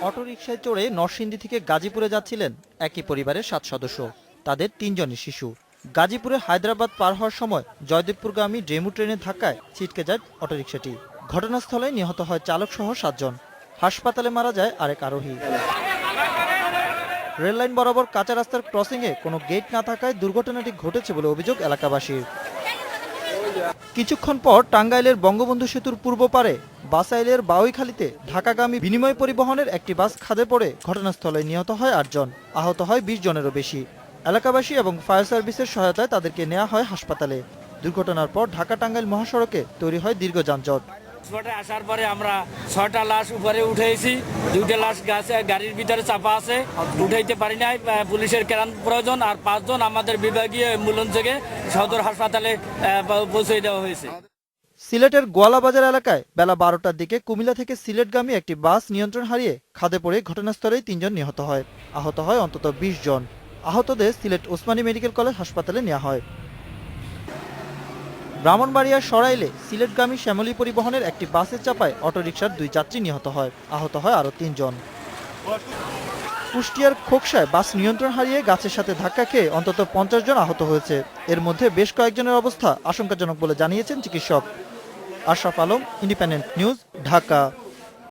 অটোরিকশায় চড়ে নরসিংদী থেকে গাজীপুরে যাচ্ছিলেন একই পরিবারের 7 সদস্য। তাদের 3 জনই শিশু। গাজীপুরে হায়দ্রাবাদ পার হওয়ার সময় জয়দেবপুরগামী ডেমু ট্রেনের ধাক্কায় ছিটকে যায় অটোরিকশাটি। ঘটনাস্থলে নিহত হয় চালক সহ 7 জন। হাসপাতালে মারা যায় আরেক আরোহী। রেললাইন বরাবর কাঁচা রাস্তার ক্রসিংয়ে কোনো গেট না থাকায় দুর্ঘটনাটি ঘটেছে বলে অভিযোগ এলাকাবাসীর। কিছুক্ষণ পর টাঙ্গাইলের বঙ্গবন্ধু সেতুর পূর্ব পারে বাসাইলের বাউইখালীতে ঢাকাগামী বিনিময় পরিবহনের একটি বাস খাদে পড়ে ঘটনাস্থলে নিহত হয় 8 জন, আহত হয় 20 জনেরও বেশি। এলাকাবাসী এবং ফায়ার সার্ভিসের সহায়তায় তাদেরকে নেওয়া হয় হাসপাতালে। দুর্ঘটনার পর ঢাকা টাঙ্গাইল মহাসড়কে তৈরি হয় দীর্ঘ যানজট। স্পটে আসার পরে আমরা 6টা লাশ উপরে উঠেছি, 2টা লাশ গাড়ির ভিতরে চাপা আছে, উঠাইতে পারি নাই। পুলিশের কেরান প্রয়োজন, আর 5 জন আমাদের বিভাগীয় অ্যাম্বুলেন্স থেকে সদর হাসপাতালে পৌঁছে দেওয়া হয়েছে। সিলেটের গোয়ালাবাজার এলাকায় বেলা 12টার দিকে কুমিল্লা থেকে সিলেটগামী একটি বাস নিয়ন্ত্রণ হারিয়ে খাদে পড়ে ঘটনাস্থলেই 3 জন নিহত হয়। আহত হয় অন্তত 20 জন। আহতদের সিলেট ওসমানী মেডিকেল কলেজ হাসপাতালে নেওয়া হয়। ব্রাহ্মণবাড়িয়ার সরাইলে সিলেটগামী শ্যামলী পরিবহনের একটি বাসের চাপায় অটোরিকশার 2 যাত্রী নিহত হয়, আহত হয় আরও 3 জন। কুষ্টিয়ার খোকসায় বাস নিয়ন্ত্রণ হারিয়ে গাছের সাথে ধাক্কা খেয়ে অন্তত 50 জন আহত হয়েছে। এর মধ্যে বেশ কয়েকজনের অবস্থা আশঙ্কাজনক বলে জানিয়েছেন চিকিৎসক। Ashraf Alam, independent news, Dhaka.